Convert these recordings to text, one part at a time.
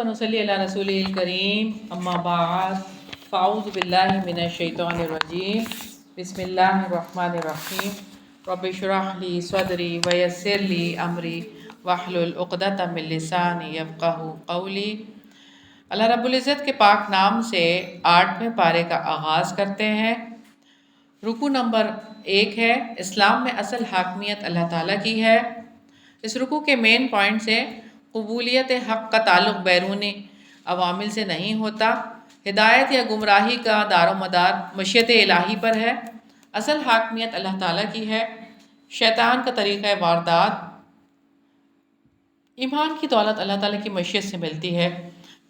ونصلی علی رسول الکریم اما بعد فاعوذ باللہ من الشیطان الرجیم بسم اللہ الرحمن الرحیم رب اشرح لی صدری ویسر لی امری واحلل عقدۃ من لسانی یفقہوا قولی۔ اللہ رب العزت کے پاک نام سے 8ویں پارے کا آغاز کرتے ہیں۔ رکوع نمبر 1 ہے، اسلام میں اصل حاکمیت اللہ تعالیٰ کی ہے۔ اس رکوع کے مین پوائنٹ سے قبولیت حق کا تعلق بیرونی عوامل سے نہیں ہوتا، ہدایت یا گمراہی کا دار و مدار مشیت الہی پر ہے۔ اصل حاکمیت اللہ تعالیٰ کی ہے، شیطان کا طریقہ واردات ایمان کی دولت اللہ تعالیٰ کی مشیت سے ملتی ہے،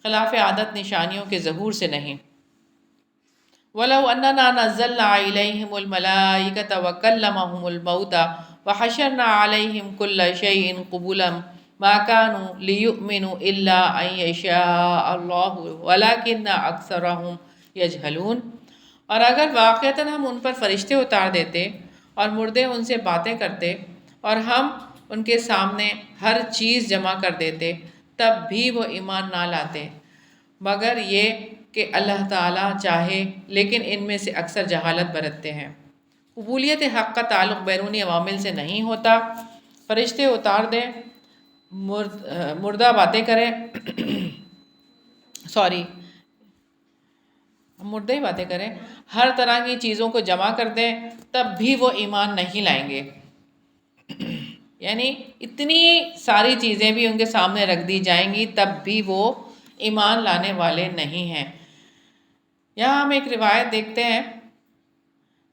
خلاف عادت نشانیوں کے ظہور سے نہیں۔ وَلَوْ أَنَّنَا نَزَّلْنَا عَلَيْهِمُ الْمَلَائِكَةَ وَكَلَّمَهُمُ الْمَوْتَى وَحَشَرْنَا عَلَيْهِمْ كُلَّ شَيْءٍ قُبُلًا مَا كَانُوا لِيُؤْمِنُوا إِلَّا أَن يَشَاءَ اللَّهُ وَلَكِنَّ أَكْثَرَهُمْ يَجْهَلُونَ۔ اور اگر واقعتاً ہم ان پر فرشتے اتار دیتے اور مردے ان سے باتیں کرتے اور ہم ان کے سامنے ہر چیز جمع کر دیتے، تب بھی وہ ایمان نہ لاتے، مگر یہ کہ اللہ تعالیٰ چاہے، لیکن ان میں سے اکثر جہالت برتتے ہیں۔ قبولیت حق کا تعلق بیرونی عوامل سے نہیں ہوتا، فرشتے اتار دیں، مردہ باتیں کریں مردے باتیں کریں، ہر طرح کی چیزوں کو جمع کر دیں، تب بھی وہ ایمان نہیں لائیں گے۔ یعنی اتنی ساری چیزیں بھی ان کے سامنے رکھ دی جائیں گی، تب بھی وہ ایمان لانے والے نہیں ہیں۔ یہاں ہم ایک روایت دیکھتے ہیں،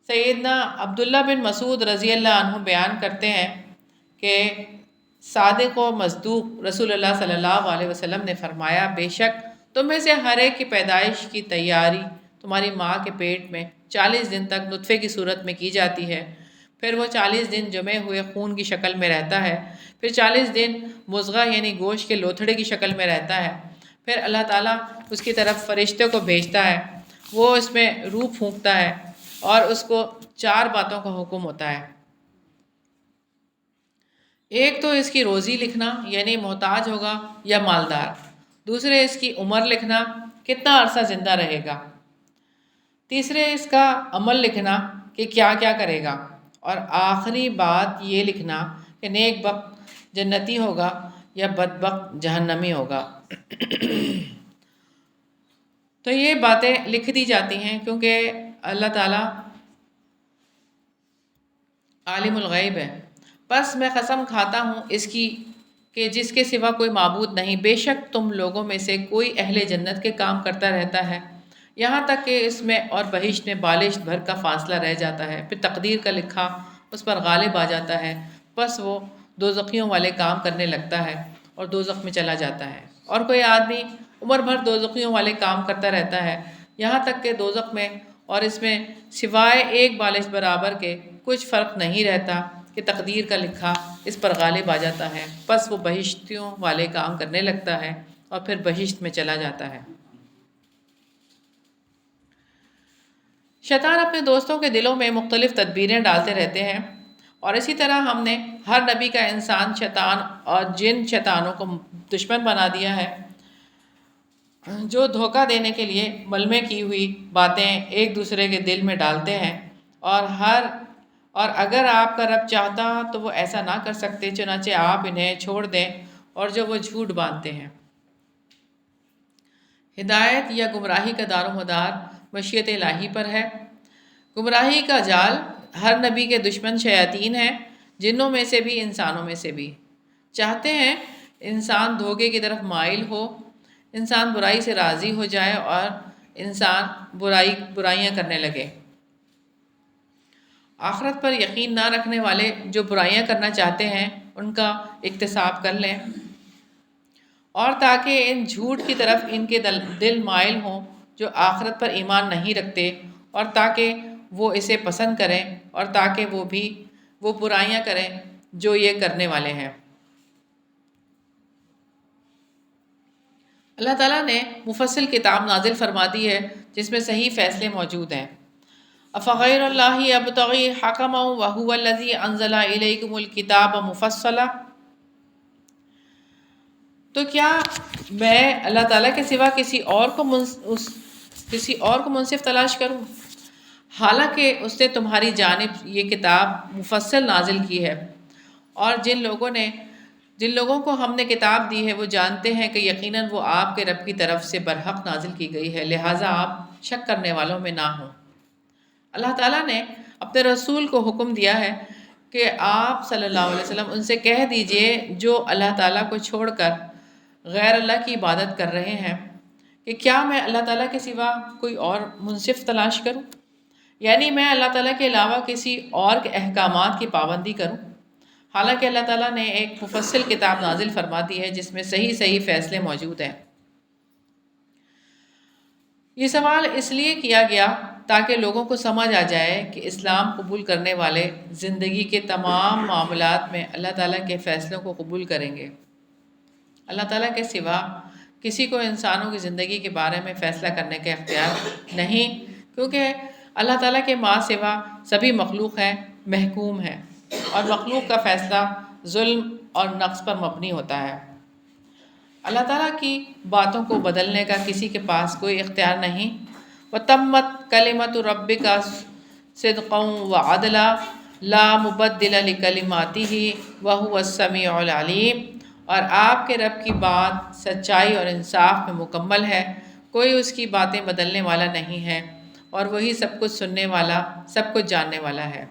سیدنا عبداللہ بن مسعود رضی اللہ عنہ بیان کرتے ہیں کہ صادق و مصدوق رسول اللہ صلی اللہ علیہ وسلم نے فرمایا، بے شک تم میں سے ہر ایک کی پیدائش کی تیاری تمہاری ماں کے پیٹ میں 40 دن تک نطفے کی صورت میں کی جاتی ہے، پھر وہ 40 دن جمے ہوئے خون کی شکل میں رہتا ہے، پھر 40 دن مضغہ یعنی گوشت کے لوتھڑے کی شکل میں رہتا ہے، پھر اللہ تعالیٰ اس کی طرف فرشتے کو بھیجتا ہے، وہ اس میں روح پھونکتا ہے اور اس کو 4 باتوں کا حکم ہوتا ہے۔ ایک تو اس کی روزی لکھنا، یعنی محتاج ہوگا یا مالدار۔ دوسرے اس کی عمر لکھنا، کتنا عرصہ زندہ رہے گا۔ تیسرے اس کا عمل لکھنا کہ کیا کیا کرے گا، اور آخری بات یہ لکھنا کہ نیک بخت جنتی ہوگا یا بدبخت جہنمی ہوگا۔ تو یہ باتیں لکھ دی جاتی ہیں کیونکہ اللہ تعالیٰ عالم الغیب ہے۔ پس میں قسم کھاتا ہوں اس کی کہ جس کے سوا کوئی معبود نہیں، بے شک تم لوگوں میں سے کوئی اہل جنت کے کام کرتا رہتا ہے، یہاں تک کہ اس میں اور بہشت میں بالشت بھر کا فاصلہ رہ جاتا ہے، پھر تقدیر کا لکھا اس پر غالب آ جاتا ہے، پس وہ دوزخیوں والے کام کرنے لگتا ہے اور دوزخ میں چلا جاتا ہے۔ اور کوئی آدمی عمر بھر دوزخیوں والے کام کرتا رہتا ہے، یہاں تک کہ دوزخ میں اور اس میں سوائے ایک بالش برابر کے کچھ فرق نہیں رہتا کہ تقدیر کا لکھا اس پر غالب آ جاتا ہے، پس وہ بہشتیوں والے کام کرنے لگتا ہے اور پھر بہشت میں چلا جاتا ہے۔ شیطان اپنے دوستوں کے دلوں میں مختلف تدبیریں ڈالتے رہتے ہیں، اور اسی طرح ہم نے ہر نبی کا انسان شیطان اور جن شیطانوں کو دشمن بنا دیا ہے، جو دھوکہ دینے کے لیے ملمے کی ہوئی باتیں ایک دوسرے کے دل میں ڈالتے ہیں، اور اگر آپ کا رب چاہتا تو وہ ایسا نہ کر سکتے، چنانچہ آپ انہیں چھوڑ دیں اور جو وہ جھوٹ باندھتے ہیں۔ ہدایت یا گمراہی کا دار و مدار مشیت الہی پر ہے۔ گمراہی کا جال ہر نبی کے دشمن شیاطین ہیں، جنوں میں سے بھی انسانوں میں سے بھی۔ چاہتے ہیں انسان دھوکے کی طرف مائل ہو، انسان برائی سے راضی ہو جائے اور انسان برائیاں کرنے لگے۔ آخرت پر یقین نہ رکھنے والے جو برائیاں کرنا چاہتے ہیں ان کا اکتساب کر لیں، اور تاکہ ان جھوٹ کی طرف ان کے دل مائل ہوں جو آخرت پر ایمان نہیں رکھتے، اور تاکہ وہ اسے پسند کریں، اور تاکہ وہ برائیاں کریں جو یہ کرنے والے ہیں۔ اللہ تعالیٰ نے مفصل کتاب نازل فرما دی ہے جس میں صحیح فیصلے موجود ہیں۔ افغیر اللہ ابتغی حکما وہو الذی انزل الیکم الکتاب مفصلا، تو کیا میں اللہ تعالیٰ کے سوا کسی اور کو منصف تلاش کروں، حالانکہ اس نے تمہاری جانب یہ کتاب مفصل نازل کی ہے، اور جن لوگوں کو ہم نے کتاب دی ہے وہ جانتے ہیں کہ یقیناً وہ آپ کے رب کی طرف سے برحق نازل کی گئی ہے، لہٰذا آپ شک کرنے والوں میں نہ ہوں۔ اللہ تعالیٰ نے اپنے رسول کو حکم دیا ہے کہ آپ صلی اللہ علیہ وسلم ان سے کہہ دیجئے جو اللہ تعالیٰ کو چھوڑ کر غیر اللہ کی عبادت کر رہے ہیں کہ کیا میں اللہ تعالیٰ کے سوا کوئی اور منصف تلاش کروں، یعنی میں اللہ تعالیٰ کے علاوہ کسی اور کے احکامات کی پابندی کروں، حالانکہ اللہ تعالیٰ نے ایک مفصل کتاب نازل فرما دی ہے جس میں صحیح فیصلے موجود ہیں۔ یہ سوال اس لیے کیا گیا تاکہ لوگوں کو سمجھ آ جائے کہ اسلام قبول کرنے والے زندگی کے تمام معاملات میں اللہ تعالیٰ کے فیصلوں کو قبول کریں گے۔ اللہ تعالیٰ کے سوا کسی کو انسانوں کی زندگی کے بارے میں فیصلہ کرنے کا اختیار نہیں، کیونکہ اللہ تعالیٰ کے ماں سوا سبھی مخلوق ہیں محکوم ہے، اور مخلوق کا فیصلہ ظلم اور نقص پر مبنی ہوتا ہے۔ اللہ تعالیٰ کی باتوں کو بدلنے کا کسی کے پاس کوئی اختیار نہیں۔ وَتَمَّتْ كَلِمَةُ رَبِّكَ صِدْقًا وَعَدْلًا لَا مُبَدِّلَ لِكَلِمَاتِهِ وَهُوَ السَّمِيعُ الْعَلِيمُ، اور آپ کے رب کی بات سچائی اور انصاف میں مکمل ہے، کوئی اس کی باتیں بدلنے والا نہیں ہے، اور وہی سب کچھ سننے والا، سب کچھ جاننے والا ہے۔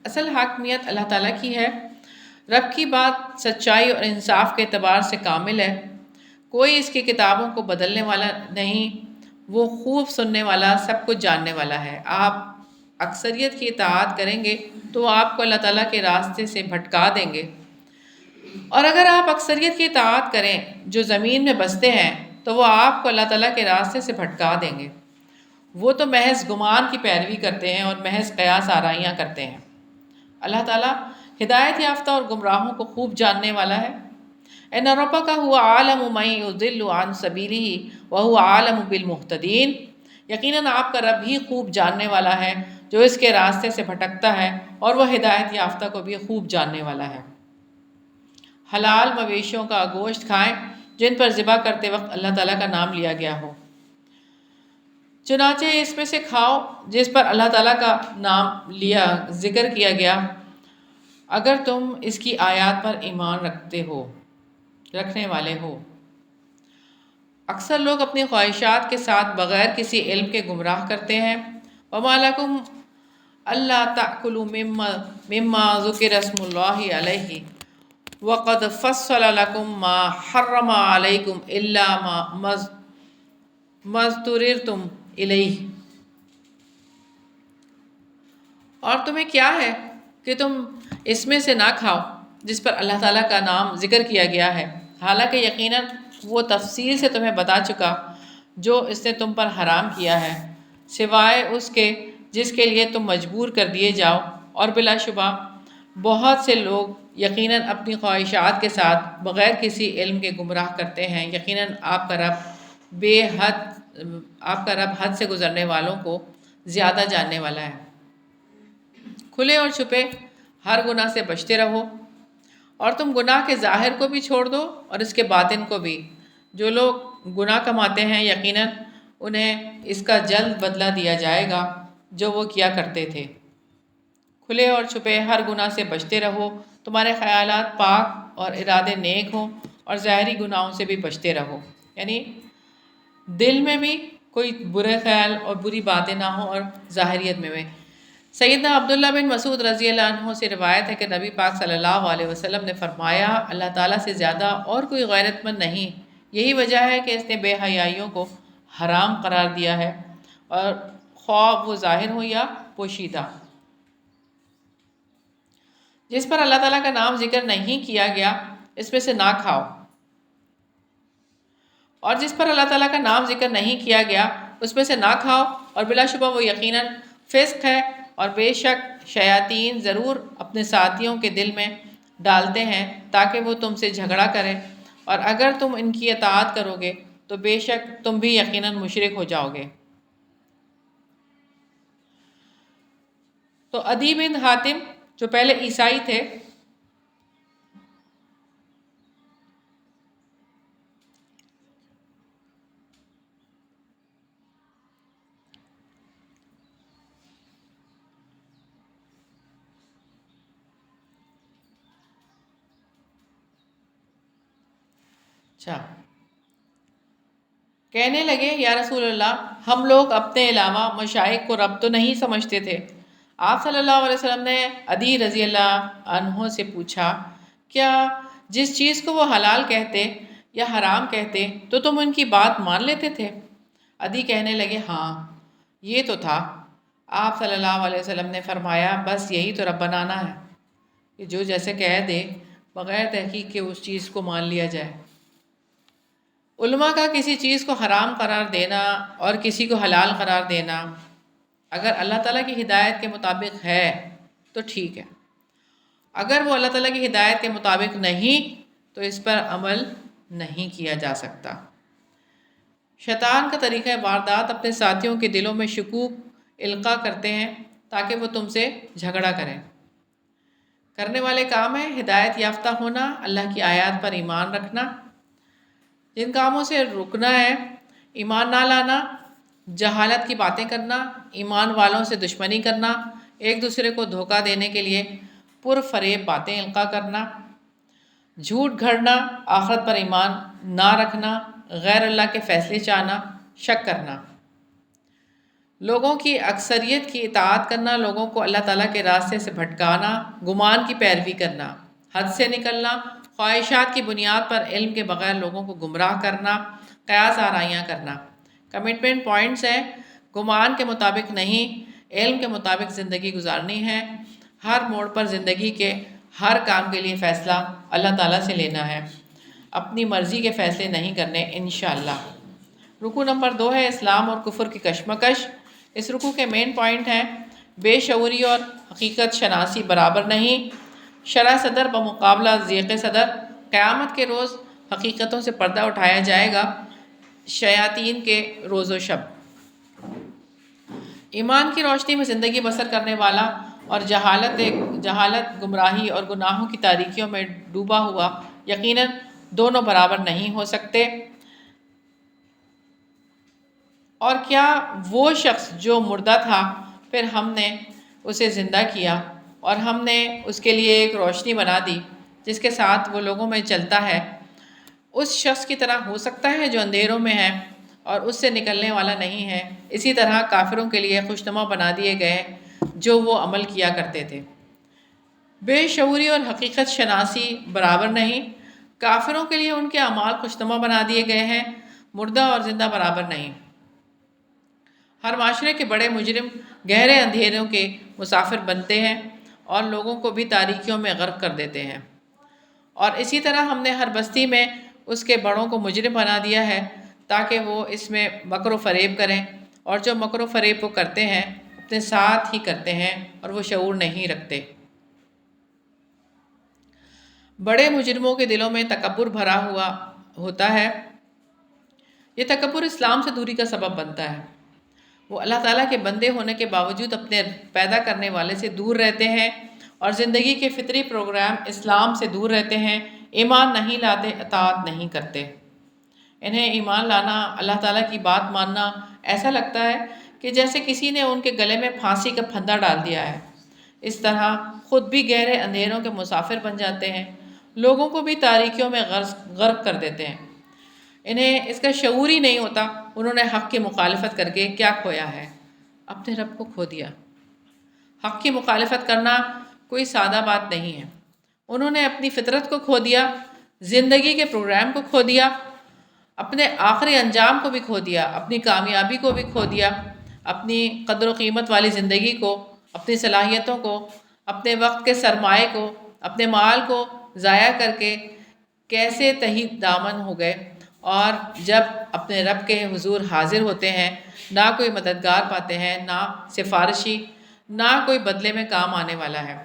اصل حاکمیت اللہ تعالیٰ کی ہے۔ رب کی بات سچائی اور انصاف کے اعتبار سے کامل ہے، کوئی اس کی کتابوں کو بدلنے والا نہیں، وہ خوب سننے والا، سب کچھ جاننے والا ہے۔ آپ اکثریت کی اطاعت کریں گے تو وہ آپ کو اللہ تعالیٰ کے راستے سے بھٹکا دیں گے، اور اگر آپ اکثریت کی اطاعت کریں جو زمین میں بستے ہیں تو وہ آپ کو اللہ تعالیٰ کے راستے سے بھٹکا دیں گے۔ وہ تو محض گمان کی پیروی کرتے ہیں اور محض قیاس آرائیاں کرتے ہیں۔ اللہ تعالیٰ ہدایت یافتہ اور گمراہوں کو خوب جاننے والا ہے۔ ان ربک هو عالم من یضل عن سبیلہ وهو عالم بالمہتدین، یقیناً آپ کا رب ہی خوب جاننے والا ہے جو اس کے راستے سے بھٹکتا ہے، اور وہ ہدایت یافتہ کو بھی خوب جاننے والا ہے۔ حلال مویشیوں کا گوشت کھائیں جن پر ذبح کرتے وقت اللہ تعالیٰ کا نام لیا گیا ہو، چنانچہ اس میں سے کھاؤ جس پر اللہ تعالیٰ کا نام ذکر کیا گیا، اگر تم اس کی آیات پر ایمان رکھنے والے ہو۔ اکثر لوگ اپنی خواہشات کے ساتھ بغیر کسی علم کے گمراہ کرتے ہیں۔ وَمَا لَكُمْ أَلَّا تَأْكُلُوا مِمَّا ذُكِرَ اسْمُ اللَّهِ عَلَيْهِ وَقَدْ فَصَّلَ لَكُمْ مَا حَرَّمَ عَلَيْكُمْ إِلَّا مَا اضْطُرِرْتُمْ إِلَيْهِ، اور تمہیں کیا ہے کہ تم اس میں سے نہ کھاؤ جس پر اللہ تعالیٰ کا نام ذکر کیا گیا ہے، حالانکہ یقیناً وہ تفصیل سے تمہیں بتا چکا جو اس نے تم پر حرام کیا ہے، سوائے اس کے جس کے لیے تم مجبور کر دیے جاؤ، اور بلا شبہ بہت سے لوگ یقیناً اپنی خواہشات کے ساتھ بغیر کسی علم کے گمراہ کرتے ہیں۔ یقیناً آپ کا رب حد سے گزرنے والوں کو زیادہ جاننے والا ہے۔ کھلے اور چھپے ہر گناہ سے بچتے رہو، اور تم گناہ کے ظاہر کو بھی چھوڑ دو اور اس کے باطن کو بھی۔ جو لوگ گناہ کماتے ہیں یقیناً انہیں اس کا جلد بدلہ دیا جائے گا جو وہ کیا کرتے تھے۔ کھلے اور چھپے ہر گناہ سے بچتے رہو، تمہارے خیالات پاک اور ارادے نیک ہوں، اور ظاہری گناہوں سے بھی بچتے رہو، یعنی دل میں بھی کوئی برے خیال اور بری باتیں نہ ہوں، اور ظاہریت میں بھی۔ سیدنا عبداللہ بن مسعود رضی اللہ عنہ سے روایت ہے کہ نبی پاک صلی اللہ علیہ وسلم نے فرمایا، اللہ تعالیٰ سے زیادہ اور کوئی غیرت مند نہیں، یہی وجہ ہے کہ اس نے بے حیائیوں کو حرام قرار دیا ہے، اور خواہ وہ ظاہر ہو یا پوشیدہ۔ جس پر اللہ تعالیٰ کا نام ذکر نہیں کیا گیا اس میں سے نہ کھاؤ، اور جس پر اللہ تعالیٰ کا نام ذکر نہیں کیا گیا اس میں سے نہ کھاؤ، اور بلا شبہ وہ یقیناً فسق ہے، اور بے شک شیاطین ضرور اپنے ساتھیوں کے دل میں ڈالتے ہیں تاکہ وہ تم سے جھگڑا کریں، اور اگر تم ان کی اطاعت کرو گے تو بے شک تم بھی یقیناً مشرک ہو جاؤ گے۔ تو عدی بن حاتم جو پہلے عیسائی تھے، اچھا، کہنے لگے یا رسول اللہ، ہم لوگ اپنے علاوہ مشائخ کو رب تو نہیں سمجھتے تھے۔ آپ صلی اللہ علیہ وسلم نے عدی رضی اللہ عنہ سے پوچھا، کیا جس چیز کو وہ حلال کہتے یا حرام کہتے تو تم ان کی بات مان لیتے تھے؟ عدی کہنے لگے ہاں یہ تو تھا۔ آپ صلی اللہ علیہ وسلم نے فرمایا بس یہی تو رب بنانا ہے کہ جو جیسے کہہ دے بغیر تحقیق کے اس چیز کو مان لیا جائے۔ علماء کا کسی چیز کو حرام قرار دینا اور کسی کو حلال قرار دینا اگر اللہ تعالیٰ کی ہدایت کے مطابق ہے تو ٹھیک ہے، اگر وہ اللہ تعالیٰ کی ہدایت کے مطابق نہیں تو اس پر عمل نہیں کیا جا سکتا۔ شیطان کا طریقہ واردات اپنے ساتھیوں کے دلوں میں شکوک القاء کرتے ہیں تاکہ وہ تم سے جھگڑا کریں۔ کرنے والے کام ہیں ہدایت یافتہ ہونا، اللہ کی آیات پر ایمان رکھنا۔ جن کاموں سے رکنا ہے ایمان نہ لانا، جہالت کی باتیں کرنا، ایمان والوں سے دشمنی کرنا، ایک دوسرے کو دھوکہ دینے کے لیے پرفریب باتیں القاء کرنا، جھوٹ گھڑنا، آخرت پر ایمان نہ رکھنا، غیر اللہ کے فیصلے چاہنا، شک کرنا، لوگوں کی اکثریت کی اطاعت کرنا، لوگوں کو اللہ تعالیٰ کے راستے سے بھٹکانا، گمان کی پیروی کرنا، حد سے نکلنا، خواہشات کی بنیاد پر علم کے بغیر لوگوں کو گمراہ کرنا، قیاس آرائیاں کرنا۔ کمٹمنٹ پوائنٹس ہیں، گمان کے مطابق نہیں، علم کے مطابق زندگی گزارنی ہے، ہر موڑ پر زندگی کے ہر کام کے لیے فیصلہ اللہ تعالیٰ سے لینا ہے، اپنی مرضی کے فیصلے نہیں کرنے انشاءاللہ۔ رکوع نمبر 2 ہے اسلام اور کفر کی کشمکش۔ اس رکوع کے مین پوائنٹ ہیں بے شعوری اور حقیقت شناسی برابر نہیں، شرح صدر بمقابلہ ضیق صدر، قیامت کے روز حقیقتوں سے پردہ اٹھایا جائے گا شیاطین کے روز و شب۔ ایمان کی روشنی میں زندگی بسر کرنے والا اور جہالت، گمراہی اور گناہوں کی تاریکیوں میں ڈوبا ہوا یقیناً دونوں برابر نہیں ہو سکتے۔ اور کیا وہ شخص جو مردہ تھا پھر ہم نے اسے زندہ کیا اور ہم نے اس کے لیے ایک روشنی بنا دی جس کے ساتھ وہ لوگوں میں چلتا ہے، اس شخص کی طرح ہو سکتا ہے جو اندھیروں میں ہے اور اس سے نکلنے والا نہیں ہے؟ اسی طرح کافروں کے لیے خوشنما بنا دیے گئے جو وہ عمل کیا کرتے تھے۔ بے شعوری اور حقیقت شناسی برابر نہیں، کافروں کے لیے ان کے اعمال خوشنما بنا دیے گئے ہیں، مردہ اور زندہ برابر نہیں۔ ہر معاشرے کے بڑے مجرم گہرے اندھیروں کے مسافر بنتے ہیں اور لوگوں کو بھی تاریکیوں میں غرق کر دیتے ہیں، اور اسی طرح ہم نے ہر بستی میں اس کے بڑوں کو مجرم بنا دیا ہے تاکہ وہ اس میں مکر و فریب کریں، اور جو مکر و فریب وہ کرتے ہیں اپنے ساتھ ہی کرتے ہیں اور وہ شعور نہیں رکھتے۔ بڑے مجرموں کے دلوں میں تکبر بھرا ہوا ہوتا ہے، یہ تکبر اسلام سے دوری کا سبب بنتا ہے۔ وہ اللہ تعالیٰ کے بندے ہونے کے باوجود اپنے پیدا کرنے والے سے دور رہتے ہیں اور زندگی کے فطری پروگرام اسلام سے دور رہتے ہیں، ایمان نہیں لاتے، اطاعت نہیں کرتے۔ انہیں ایمان لانا، اللہ تعالیٰ کی بات ماننا ایسا لگتا ہے کہ جیسے کسی نے ان کے گلے میں پھانسی کا پھندا ڈال دیا ہے۔ اس طرح خود بھی گہرے اندھیروں کے مسافر بن جاتے ہیں، لوگوں کو بھی تاریکیوں میں غرق کر دیتے ہیں۔ انہیں اس کا شعور ہی نہیں ہوتا انہوں نے حق کی مخالفت کر کے کیا کھویا ہے، اپنے رب کو کھو دیا۔ حق کی مخالفت کرنا کوئی سادہ بات نہیں ہے، انہوں نے اپنی فطرت کو کھو دیا، زندگی کے پروگرام کو کھو دیا، اپنے آخری انجام کو بھی کھو دیا، اپنی کامیابی کو بھی کھو دیا، اپنی قدر و قیمت والی زندگی کو، اپنی صلاحیتوں کو، اپنے وقت کے سرمائے کو، اپنے مال کو ضائع کر کے کیسے تحت دامن ہو گئے، اور جب اپنے رب کے حضور حاضر ہوتے ہیں نہ کوئی مددگار پاتے ہیں، نہ سفارشی، نہ کوئی بدلے میں کام آنے والا ہے۔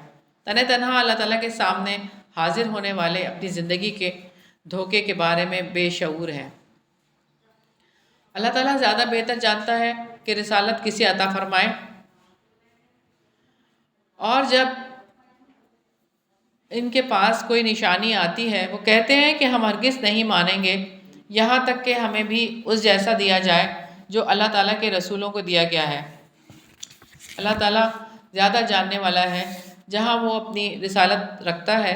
تنہا اللہ تعالیٰ کے سامنے حاضر ہونے والے اپنی زندگی کے دھوکے کے بارے میں بے شعور ہیں۔ اللہ تعالیٰ زیادہ بہتر جانتا ہے کہ رسالت کسے عطا فرمائے، اور جب ان کے پاس کوئی نشانی آتی ہے وہ کہتے ہیں کہ ہم ہرگز نہیں مانیں گے یہاں تک کہ ہمیں بھی اس جیسا دیا جائے جو اللہ تعالیٰ کے رسولوں کو دیا گیا ہے۔ اللہ تعالیٰ زیادہ جاننے والا ہے، جہاں وہ اپنی رسالت رکھتا ہے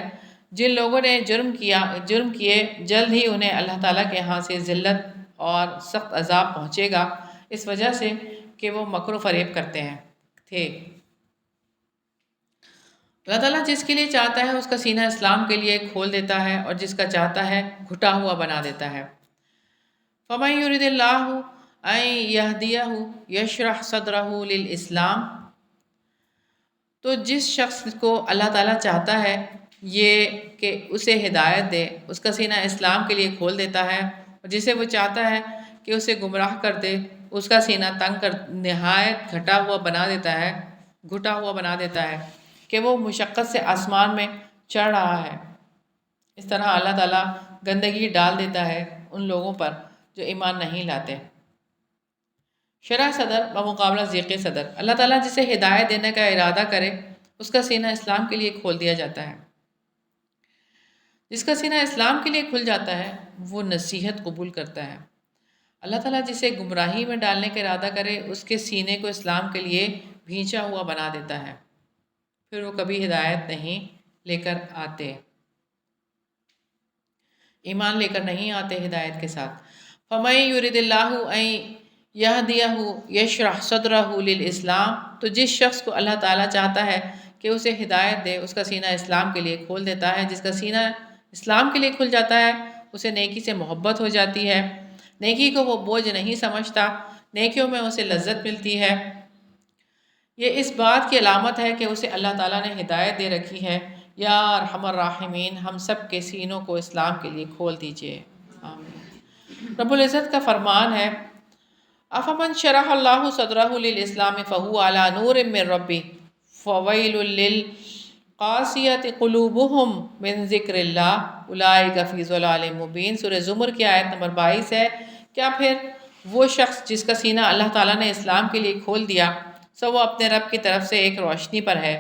جن لوگوں نے جرم کیے جلد ہی انہیں اللہ تعالیٰ کے ہاں سے ذلت اور سخت عذاب پہنچے گا، اس وجہ سے کہ وہ مکر و فریب کرتے تھے۔ اللہ تعالیٰ جس کے لیے چاہتا ہے اس کا سینہ اسلام کے لیے کھول دیتا ہے، اور جس کا چاہتا ہے گھٹا ہوا بنا دیتا ہے۔ فَمَن يُرِدِ اللَّهُ أَن يَهْدِيَهُ يَشْرَحْ صَدْرَهُ لِلْإِسْلَامِ، تو جس شخص کو اللہ تعالیٰ چاہتا ہے یہ کہ اسے ہدایت دے، اس کا سینہ اسلام کے لیے کھول دیتا ہے، اور جسے وہ چاہتا ہے کہ اسے گمراہ کر دے، اس کا سینہ تنگ کر نہایت گھٹا ہوا بنا دیتا ہے کہ وہ مشقت سے آسمان میں چڑھ رہا ہے۔ اس طرح اللہ تعالیٰ گندگی ڈال دیتا ہے ان لوگوں پر جو ایمان نہیں لاتے۔ شرح صدر بمقابلہ ضیق صدر، اللہ تعالیٰ جسے ہدایت دینے کا ارادہ کرے اس کا سینہ اسلام کے لیے کھول دیا جاتا ہے۔ جس کا سینہ اسلام کے لیے کھل جاتا ہے وہ نصیحت قبول کرتا ہے۔ اللہ تعالیٰ جسے گمراہی میں ڈالنے کا ارادہ کرے اس کے سینے کو اسلام کے لیے بھینچا ہوا بنا دیتا ہے، پھر وہ کبھی ہدایت نہیں لے کر آتے، ایمان لے کر نہیں آتے ہدایت کے ساتھ۔ فَمَن يُرِدِ اللَّهُ أَن يَهْدِيَهُ يَشْرَحْ صَدْرَهُ لِلْإِسْلَامِ، تو جس شخص کو اللہ تعالیٰ چاہتا ہے کہ اسے ہدایت دے اس کا سینہ اسلام کے لیے کھول دیتا ہے۔ جس کا سینہ اسلام کے لیے کھل جاتا ہے اسے نیکی سے محبت ہو جاتی ہے، نیکی کو وہ بوجھ نہیں سمجھتا، نیکیوں میں اسے لذت ملتی ہے۔ یہ اس بات کی علامت ہے کہ اسے اللہ تعالیٰ نے ہدایت دے رکھی ہے۔ یا ارحم الراحمین، ہم سب کے سینوں کو اسلام کے لیے کھول دیجئے، آمین۔ رب العزت کا فرمان ہے، افمن شرح اللہ صدرہ للاسلام فہو علی نور من ربہ فویل للقاسیۃ قلوبہم من ذکر اللہ اولئک فی ضلال مبین۔ سورہ زمر کی آیت نمبر 22 ہے۔ کیا پھر وہ شخص جس کا سینہ اللہ تعالیٰ نے اسلام کے لیے کھول دیا سو وہ اپنے رب کی طرف سے ایک روشنی پر ہے،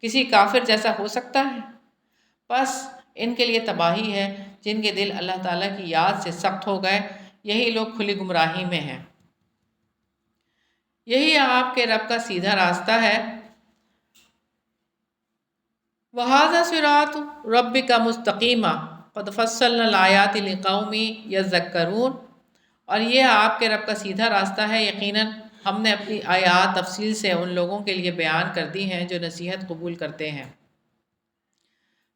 کسی کافر جیسا ہو سکتا ہے؟ بس ان کے لیے تباہی ہے جن کے دل اللہ تعالیٰ کی یاد سے سخت ہو گئے، یہی لوگ کھلی گمراہی میں ہیں۔ یہی آپ کے رب کا سیدھا راستہ ہے۔ وَهَذَا صِرَاطُ رَبِّكَ مُسْتَقِيمًا قَدْ فَصَّلْنَا الْآيَاتِ لِقَوْمٍ يَذَّكَّرُونَ، اور یہ آپ کے رب کا سیدھا راستہ ہے، یقیناً ہم نے اپنی آیات تفصیل سے ان لوگوں کے لیے بیان کر دی ہیں جو نصیحت قبول کرتے ہیں۔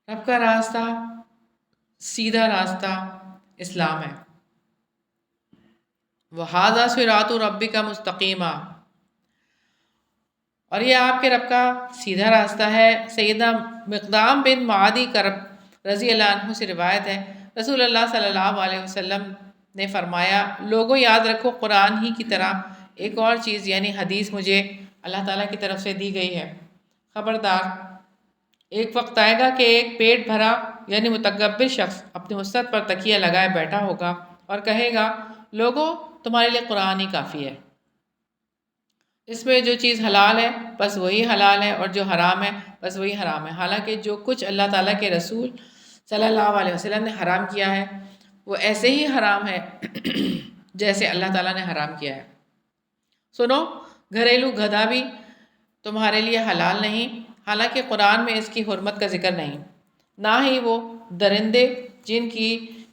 رب کا راستہ، سیدھا راستہ اسلام ہے۔ وَهَذَا صِرَاطُ رَبِّكَ مُسْتَقِيمًا، اور یہ آپ کے رب کا سیدھا راستہ ہے۔ سیدنا مقدام بن معدی کرب رضی اللہ عنہ سے روایت ہے، رسول اللہ صلی اللہ علیہ وسلم نے فرمایا، لوگوں یاد رکھو قرآن ہی کی طرح ایک اور چیز یعنی حدیث مجھے اللہ تعالیٰ کی طرف سے دی گئی ہے۔ خبردار، ایک وقت آئے گا کہ ایک پیٹ بھرا یعنی متکبر شخص اپنے وسط پر تکیہ لگائے بیٹھا ہوگا اور کہے گا، لوگوں تمہارے لیے قرآن ہی کافی ہے، اس میں جو چیز حلال ہے بس وہی حلال ہے اور جو حرام ہے بس وہی حرام ہے۔ حالانکہ جو کچھ اللہ تعالیٰ کے رسول صلی اللہ علیہ وسلم نے حرام کیا ہے وہ ایسے ہی حرام ہے جیسے اللہ تعالیٰ نے حرام کیا ہے۔ سنو، گھریلو گدھا بھی تمہارے لیے حلال نہیں، حالانکہ قرآن میں اس کی حرمت کا ذکر نہیں، نہ ہی وہ درندے جن کی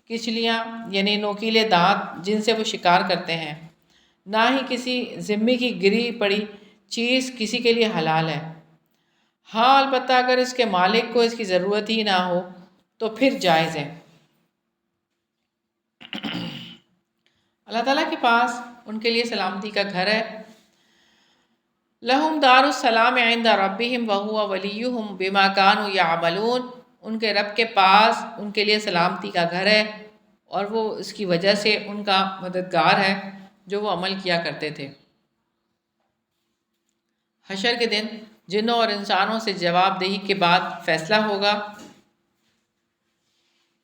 کچلیاں یعنی نوکیلے دانت جن سے وہ شکار کرتے ہیں، نہ ہی کسی ذمے کی گری پڑی چیز کسی کے لیے حلال ہے۔ ہاں البتہ اگر اس کے مالک کو اس کی ضرورت ہی نہ ہو تو پھر جائز ہے۔ اللہ تعالیٰ کے پاس ان کے لیے سلامتی کا گھر ہے۔ لہم دار السلام عند ربہم وہو ولیہم بما کانوا یعملون، ان کے رب کے پاس ان کے لیے سلامتی کا گھر ہے اور وہ اس کی وجہ سے ان کا مددگار ہے جو وہ عمل کیا کرتے تھے۔ حشر کے دن جنوں اور انسانوں سے جواب دہی کے بعد فیصلہ ہوگا،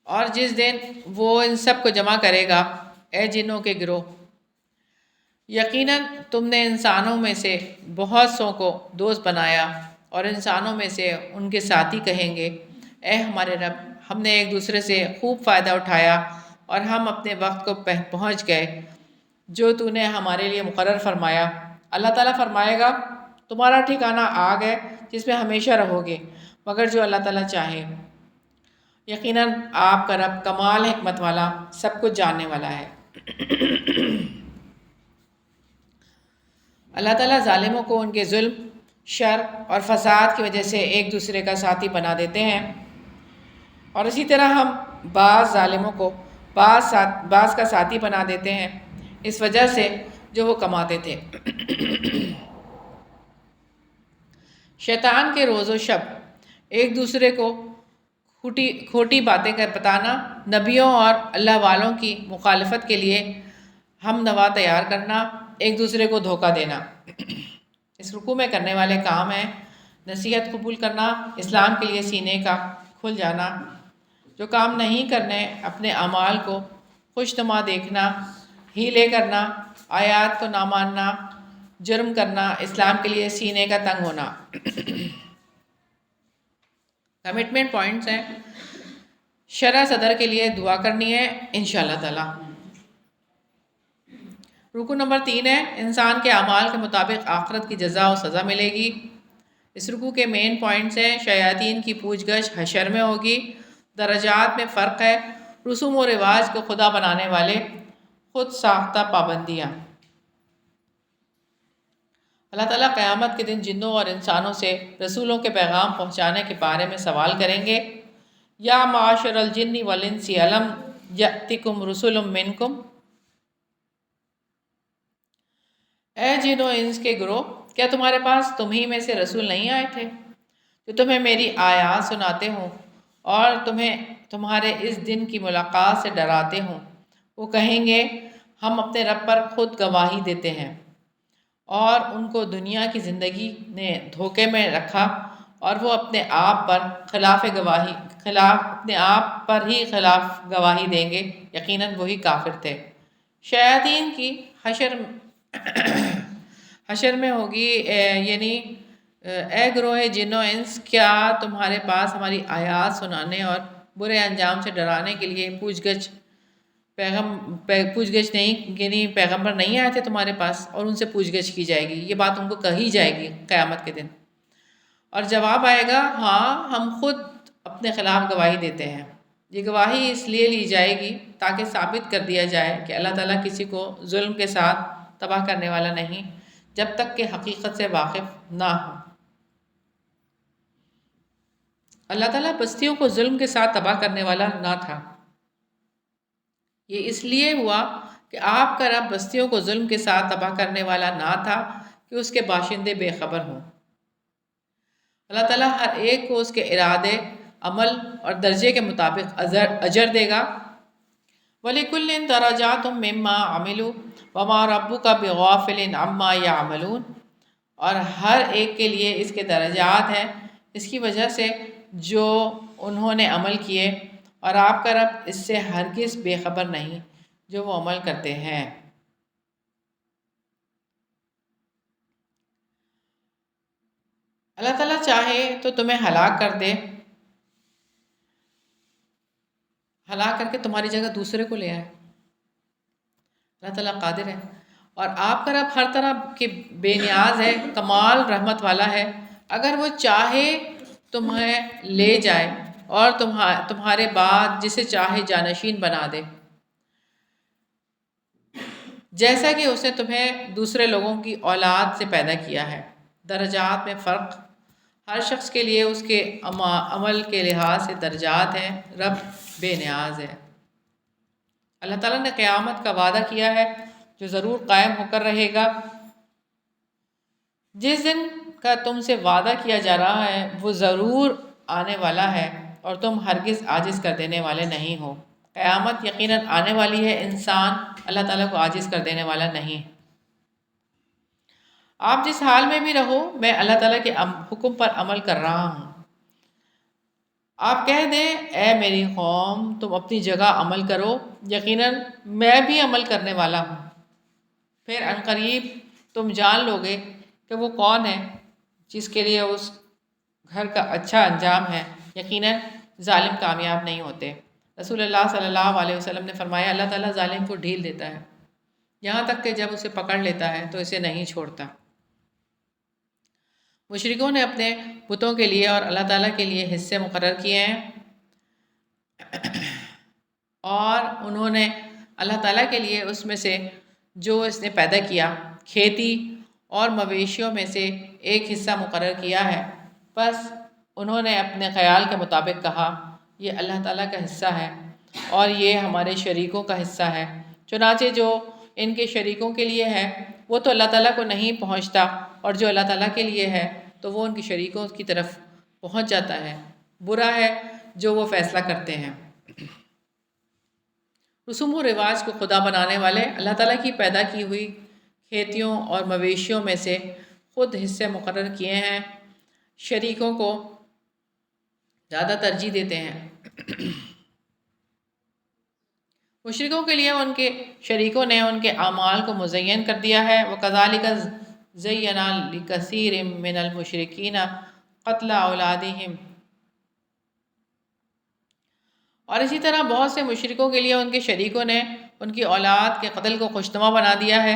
اور جس دن وہ ان سب کو جمع کرے گا، اے جنوں کے گروہ، یقیناً تم نے انسانوں میں سے بہت سو کو دوست بنایا اور انسانوں میں سے ان کے ساتھی کہیں گے، اے ہمارے رب، ہم نے ایک دوسرے سے خوب فائدہ اٹھایا اور ہم اپنے وقت کو پہنچ گئے جو تو نے ہمارے لیے مقرر فرمایا۔ اللہ تعالیٰ فرمائے گا، تمہارا ٹھکانہ آگ ہے جس میں ہمیشہ رہو گے مگر جو اللہ تعالیٰ چاہے۔ یقیناً آپ کا رب کمال حکمت والا، سب کچھ جاننے والا ہے۔ اللہ تعالیٰ ظالموں کو ان کے ظلم، شر اور فساد کی وجہ سے ایک دوسرے کا ساتھی بنا دیتے ہیں، اور اسی طرح ہم بعض ظالموں کو بعض کا ساتھی بنا دیتے ہیں اس وجہ سے جو وہ کماتے تھے۔ شیطان کے روز و شب ایک دوسرے کو کھوٹی باتیں بتانا، نبیوں اور اللہ والوں کی مخالفت کے لیے ہم نوا تیار کرنا، ایک دوسرے کو دھوکہ دینا، اس رکوع میں کرنے والے کام ہیں۔ نصیحت قبول کرنا، اسلام کے لیے سینے کا کھل جانا، جو کام نہیں کرنے، اپنے اعمال کو خوشنما دیکھنا، ہیلے کرنا، آیات کو نہ ماننا، جرم کرنا، اسلام کے لیے سینے کا تنگ ہونا۔ کمٹمنٹ پوائنٹس ہیں۔ شرح صدر کے لیے دعا کرنی ہے انشاءاللہ تعالی۔ رکن نمبر 3 ہے انسان کے اعمال کے مطابق آخرت کی جزا و سزا ملے گی۔ اس رکوع کے مین پوائنٹس ہیں: شیاطین کی پوچھ گچھ حشر میں ہوگی، درجات میں فرق ہے، رسوم و رواج کو خدا بنانے والے، خود ساختہ پابندیاں۔ اللہ تعالیٰ قیامت کے دن جنوں اور انسانوں سے رسولوں کے پیغام پہنچانے کے بارے میں سوال کریں گے۔ یا معاشر الجن والانس الم یأتکم رسل منکم، اے جن و انس کے گروہ، کیا تمہارے پاس تمہیں میں سے رسول نہیں آئے تھے جو تمہیں میری آیات سناتے ہوں اور تمہیں تمہارے اس دن کی ملاقات سے ڈراتے ہوں؟ وہ کہیں گے ہم اپنے رب پر خود گواہی دیتے ہیں، اور ان کو دنیا کی زندگی نے دھوکے میں رکھا اور وہ اپنے آپ پر ہی خلاف گواہی دیں گے، یقیناً وہی کافر تھے۔ شیاطین کی حشر میں ہوگی، یعنی اے گروہ جن و انس، کیا تمہارے پاس ہماری آیات سنانے اور برے انجام سے ڈرانے کے لیے پوچھ گچھ نہیں، یعنی پیغمبر نہیں آئے تھے تمہارے پاس اور ان سے پوچھ گچھ کی جائے گی؟ یہ بات ان کو کہی جائے گی قیامت کے دن، اور جواب آئے گا ہاں ہم خود اپنے خلاف گواہی دیتے ہیں۔ یہ گواہی اس لیے لی جائے گی تاکہ ثابت کر دیا جائے کہ اللہ تعالیٰ کسی کو ظلم کے ساتھ تباہ کرنے والا نہیں جب تک کہ حقیقت سے واقف نہ ہو۔ اللہ تعالیٰ بستیوں کو ظلم کے ساتھ تباہ کرنے والا نہ تھا۔ یہ اس لیے ہوا کہ آپ کا رب بستیوں کو ظلم کے ساتھ تباہ کرنے والا نہ تھا کہ اس کے باشندے بے خبر ہوں۔ اللہ تعالیٰ ہر ایک کو اس کے ارادے، عمل اور درجے کے مطابق اجر دے گا۔ وَلِكُلٍّ دَرَجَاتٌ مِّمَّا عَمِلُوا وَمَا رَبُّكَ بِغَافِلٍ عَمَّا يَعْمَلُونَ، اور ہر ایک کے لیے اس کے درجات ہیں اس کی وجہ سے جو انہوں نے عمل کیے، اور آپ کا رب اس سے ہرگز بے خبر نہیں جو وہ عمل کرتے ہیں۔ اللہ تعالیٰ چاہے تو تمہیں ہلاک کر دے، ہلاک کر کے تمہاری جگہ دوسرے کو لے آئے۔ اللہ تعالیٰ قادر ہے، اور آپ کا رب ہر طرح کے بے نیاز ہے، کمال رحمت والا ہے۔ اگر وہ چاہے تمہیں لے جائے اور تمہارے بعد جسے چاہے جانشین بنا دے، جیسا کہ اس نے تمہیں دوسرے لوگوں کی اولاد سے پیدا کیا ہے۔ درجات میں فرق، ہر شخص کے لیے اس کے عمل کے لحاظ سے درجات ہیں۔ رب بے نیاز ہے۔ اللہ تعالیٰ نے قیامت کا وعدہ کیا ہے جو ضرور قائم ہو کر رہے گا۔ جس دن کا تم سے وعدہ کیا جا رہا ہے وہ ضرور آنے والا ہے اور تم ہرگز عاجز کر دینے والے نہیں ہو۔ قیامت یقیناً آنے والی ہے، انسان اللہ تعالیٰ کو عاجز کر دینے والا نہیں۔ آپ جس حال میں بھی رہو، میں اللہ تعالیٰ کے حکم پر عمل کر رہا ہوں۔ آپ کہہ دیں اے میری قوم تم اپنی جگہ عمل کرو، یقیناً میں بھی عمل کرنے والا ہوں۔ پھر عنقریب تم جان لوگے کہ وہ کون ہے جس کے لیے اس گھر کا اچھا انجام ہے۔ یقیناً ظالم کامیاب نہیں ہوتے۔ رسول اللہ صلی اللہ علیہ وسلم نے فرمایا اللہ تعالیٰ ظالم کو ڈھیل دیتا ہے یہاں تک کہ جب اسے پکڑ لیتا ہے تو اسے نہیں چھوڑتا۔ مشرکوں نے اپنے بتوں کے لیے اور اللہ تعالیٰ کے لیے حصے مقرر کیے ہیں۔ اور انہوں نے اللہ تعالیٰ کے لیے اس میں سے جو اس نے پیدا کیا کھیتی اور مویشیوں میں سے ایک حصہ مقرر کیا ہے، بس انہوں نے اپنے خیال کے مطابق کہا یہ اللہ تعالیٰ کا حصہ ہے اور یہ ہمارے شریکوں کا حصہ ہے، چنانچہ جو ان کے شریکوں کے لیے ہے وہ تو اللہ تعالیٰ کو نہیں پہنچتا، اور جو اللہ تعالیٰ کے لیے ہے تو وہ ان کے شریکوں کی طرف پہنچ جاتا ہے۔ برا ہے جو وہ فیصلہ کرتے ہیں۔ رسوم و رواج کو خدا بنانے والے اللہ تعالیٰ کی پیدا کی ہوئی کھیتیوں اور مویشیوں میں سے خود حصے مقرر کیے ہیں، شریکوں کو زیادہ ترجیح دیتے ہیں۔ مشرکوں کے لیے ان کے شریکوں نے ان کے اعمال کو مزین کر دیا ہے۔ وَكَذَلِكَ زَيَّنَ لِكَثِيرٍ مِّنَ الْمُشْرِكِينَ قَتْلَ أَوْلَادِهِمْ، اور اسی طرح بہت سے مشرکوں کے لیے ان کے شریکوں نے ان کی اولاد کے قتل کو خوشنما بنا دیا ہے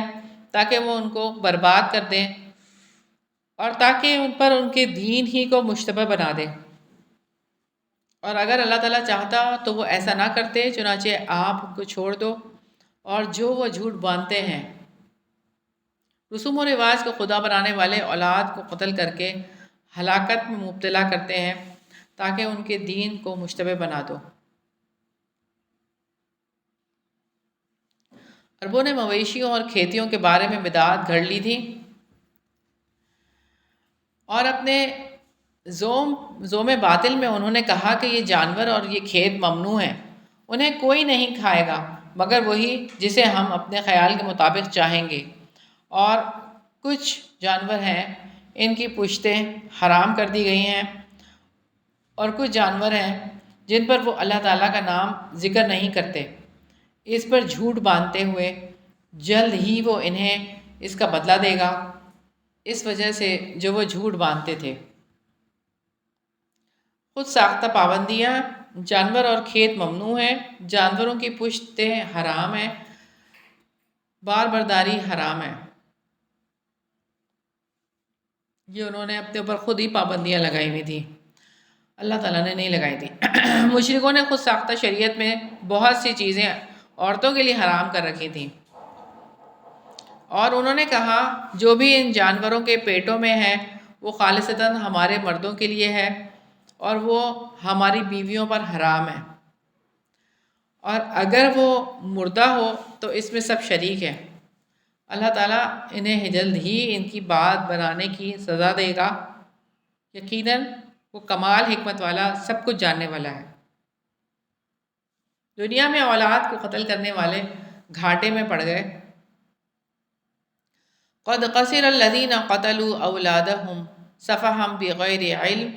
تاکہ وہ ان کو برباد کر دیں اور تاکہ ان پر ان کے دین ہی کو مشتبہ بنا دیں، اور اگر اللہ تعالیٰ چاہتا تو وہ ایسا نہ کرتے، چنانچہ آپ ان کو چھوڑ دو اور جو وہ جھوٹ باندھتے ہیں۔ رسوم و رواج کو خدا بنانے والے اولاد کو قتل کر کے ہلاکت میں مبتلا کرتے ہیں تاکہ ان کے دین کو مشتبہ بنا دو۔ عربوں نے مویشیوں اور کھیتیوں کے بارے میں بدعات گھڑ لی تھی اور اپنے زوم باطل میں انہوں نے کہا کہ یہ جانور اور یہ کھیت ممنوع ہیں، انہیں کوئی نہیں کھائے گا مگر وہی جسے ہم اپنے خیال کے مطابق چاہیں گے، اور کچھ جانور ہیں ان کی پشتیں حرام کر دی گئی ہیں، اور کچھ جانور ہیں جن پر وہ اللہ تعالیٰ کا نام ذکر نہیں کرتے، اس پر جھوٹ باندھتے ہوئے جلد ہی وہ انہیں اس کا بدلہ دے گا، اس وجہ سے جو وہ جھوٹ باندھتے تھے۔ خود ساختہ پابندیاں، جانور اور کھیت ممنوع ہیں، جانوروں کی پشتیں حرام ہیں، بار برداری حرام ہے۔ یہ انہوں نے اپنے اوپر خود ہی پابندیاں لگائی ہوئی تھی، اللہ تعالیٰ نے نہیں لگائی تھی۔ مشرکوں نے خود ساختہ شریعت میں بہت سی چیزیں عورتوں کے لیے حرام کر رکھی تھیں، اور انہوں نے کہا جو بھی ان جانوروں کے پیٹوں میں ہے وہ خالصتاً ہمارے مردوں کے لیے ہے اور وہ ہماری بیویوں پر حرام ہے، اور اگر وہ مردہ ہو تو اس میں سب شریک ہیں۔ اللہ تعالیٰ انہیں جلد ہی ان کی بات بنانے کی سزا دے گا، یقیناً وہ کمال حکمت والا سب کچھ جاننے والا ہے۔ دنیا میں اولاد کو قتل کرنے والے گھاٹے میں پڑ گئے۔ قد خسر الذین قتلوا اولادہم سفہا بغیر علم،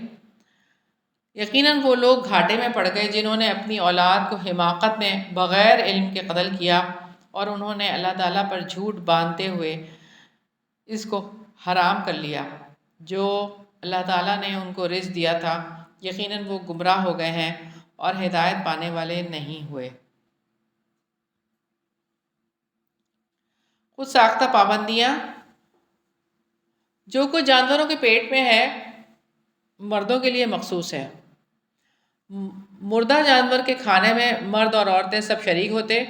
یقیناً وہ لوگ گھاٹے میں پڑ گئے جنہوں نے اپنی اولاد کو حماقت میں بغیر علم کے قتل کیا، اور انہوں نے اللہ تعالیٰ پر جھوٹ باندھتے ہوئے اس کو حرام کر لیا جو اللہ تعالیٰ نے ان کو رزق دیا تھا، یقیناً وہ گمراہ ہو گئے ہیں اور ہدایت پانے والے نہیں ہوئے۔ خود ساختہ پابندیاں، جو کچھ جانوروں کے پیٹ میں ہے مردوں کے لیے مخصوص ہے۔ مردہ جانور کے کھانے میں مرد اور عورتیں سب شریک ہوتے۔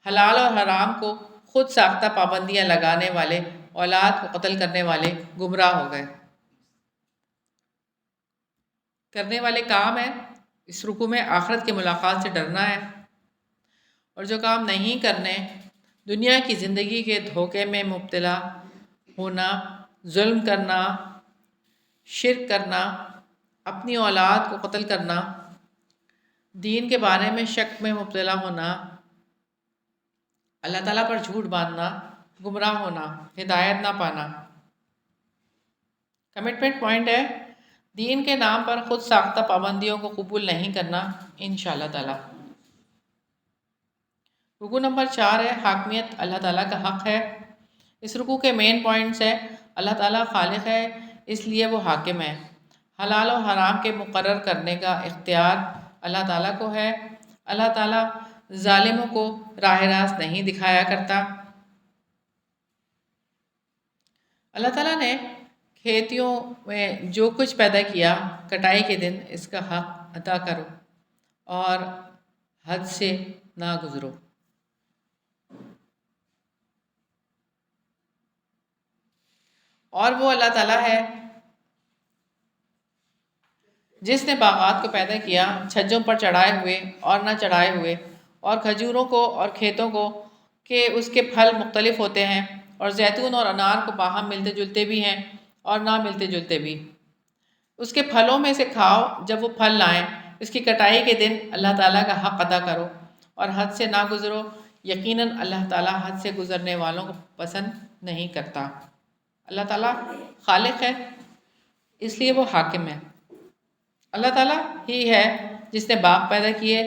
حلال اور حرام کو خود ساختہ پابندیاں لگانے والے اولاد کو قتل کرنے والے گمراہ ہو گئے۔ کرنے والے کام ہے، اس رکوع میں آخرت کی ملاقات سے ڈرنا ہے، اور جو کام نہیں کرنے، دنیا کی زندگی کے دھوکے میں مبتلا ہونا، ظلم کرنا، شرک کرنا، اپنی اولاد کو قتل کرنا، دین کے بارے میں شک میں مبتلا ہونا، اللہ تعالیٰ پر جھوٹ باندھنا، گمراہ ہونا، ہدایت نہ پانا۔ کمٹمنٹ پوائنٹ ہے، دین کے نام پر خود ساختہ پابندیوں کو قبول نہیں کرنا انشاءاللہ تعالیٰ۔ رکوع نمبر 4 ہے، حاکمیت اللہ تعالیٰ کا حق ہے۔ اس رکوع کے مین پوائنٹس ہے، اللہ تعالیٰ خالق ہے اس لیے وہ حاکم ہے، حلال و حرام کے مقرر کرنے کا اختیار اللہ تعالیٰ کو ہے، اللہ تعالیٰ ظالموں کو راہ راست نہیں دکھایا کرتا۔ اللہ تعالیٰ نے کھیتیوں میں جو کچھ پیدا کیا کٹائی کے دن اس کا حق ادا کرو، اور حد سے نہ گزرو۔ اور وہ اللہ تعالیٰ ہے جس نے باغات کو پیدا کیا چھجوں پر چڑھائے ہوئے اور نہ چڑھائے ہوئے، اور کھجوروں کو اور کھیتوں کو کہ اس کے پھل مختلف ہوتے ہیں، اور زیتون اور انار کو باہم ملتے جلتے بھی ہیں اور نہ ملتے جلتے بھی۔ اس کے پھلوں میں سے کھاؤ جب وہ پھل لائیں، اس کی کٹائی کے دن اللہ تعالیٰ کا حق ادا کرو اور حد سے نہ گزرو، یقیناً اللہ تعالیٰ حد سے گزرنے والوں کو پسند نہیں کرتا۔ اللہ تعالیٰ خالق ہے، اس لیے وہ حاکم ہے۔ اللہ تعالیٰ ہی ہے جس نے باغ پیدا کیے،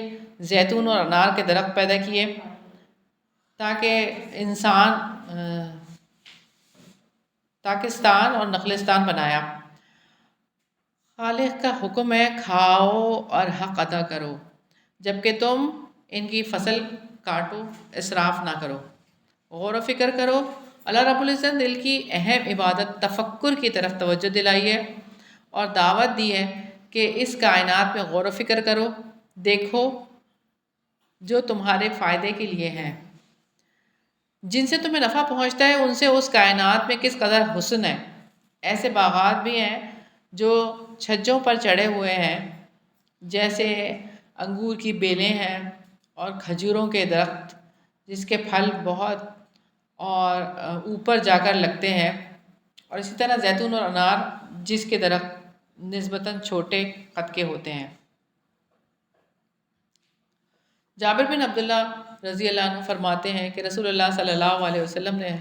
زیتون اور انار کے درخت پیدا کیے، تاکہ انسان تاکستان اور نخلستان بنایا۔ خالق کا حکم ہے کھاؤ اور حق ادا کرو، جبکہ تم ان کی فصل کاٹو، اسراف نہ کرو، غور و فکر کرو۔ اللہ رب العزت دل کی اہم عبادت تفکر کی طرف توجہ دلائی ہے اور دعوت دی ہے کہ اس کائنات میں غور و فکر کرو، دیکھو جو تمہارے فائدے کے لیے ہیں، جن سے تمہیں نفع پہنچتا ہے ان سے اس کائنات میں کس قدر حسن ہے۔ ایسے باغات بھی ہیں جو چھجوں پر چڑھے ہوئے ہیں، جیسے انگور کی بیلیں ہیں اور کھجوروں کے درخت جس کے پھل بہت اور اوپر جا کر لگتے ہیں، اور اسی طرح زیتون اور انار جس کے درخت نسبتاً چھوٹے قد کے ہوتے ہیں۔ جابر بن عبداللہ رضی اللہ عنہ فرماتے ہیں کہ رسول اللہ صلی اللہ علیہ وسلم نے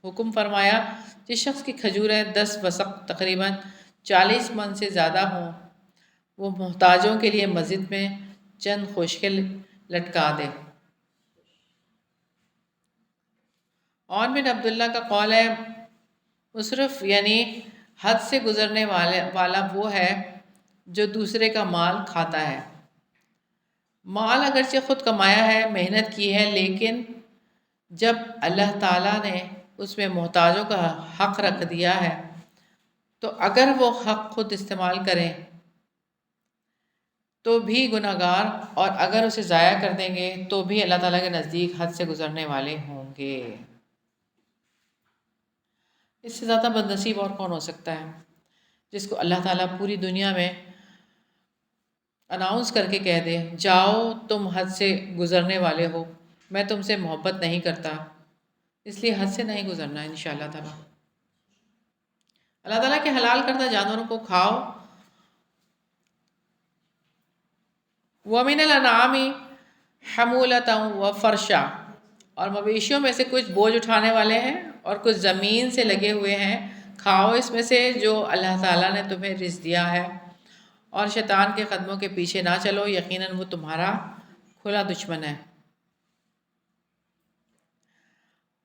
حکم فرمایا، جس شخص کی کھجوریں 10 وسق تقریباً 40 من سے زیادہ ہوں، وہ محتاجوں کے لیے مسجد میں چند خشکے لٹکا دے۔ عون بن عبداللہ کا قول ہے، مصرف یعنی حد سے گزرنے والا وہ ہے جو دوسرے کا مال کھاتا ہے۔ مال اگرچہ خود کمایا ہے، محنت کی ہے، لیکن جب اللہ تعالیٰ نے اس میں محتاجوں کا حق رکھ دیا ہے تو اگر وہ حق خود استعمال کریں تو بھی گناہگار، اور اگر اسے ضائع کر دیں گے تو بھی اللہ تعالیٰ کے نزدیک حد سے گزرنے والے ہوں گے۔ اس سے زیادہ بد نصیب اور کون ہو سکتا ہے، جس کو اللہ تعالیٰ پوری دنیا میں اناؤنس کر کے کہہ دے، جاؤ تم حد سے گزرنے والے ہو، میں تم سے محبت نہیں کرتا، اس لیے حد سے نہیں گزرنا ہے انشاءاللہ تعالیٰ۔ اللہ تعالیٰ کے حلال کردہ جانوروں کو کھاؤ۔ وَمِنَ الْأَنْعَامِ حَمُولَةً وَفَرْشًا، اور مویشیوں میں سے کچھ بوجھ اٹھانے والے ہیں اور کچھ زمین سے لگے ہوئے ہیں، کھاؤ اس میں سے جو اللہ تعالیٰ نے تمہیں رزق دیا ہے، اور شیطان کے قدموں کے پیچھے نہ چلو، یقیناً وہ تمہارا کھلا دشمن ہے۔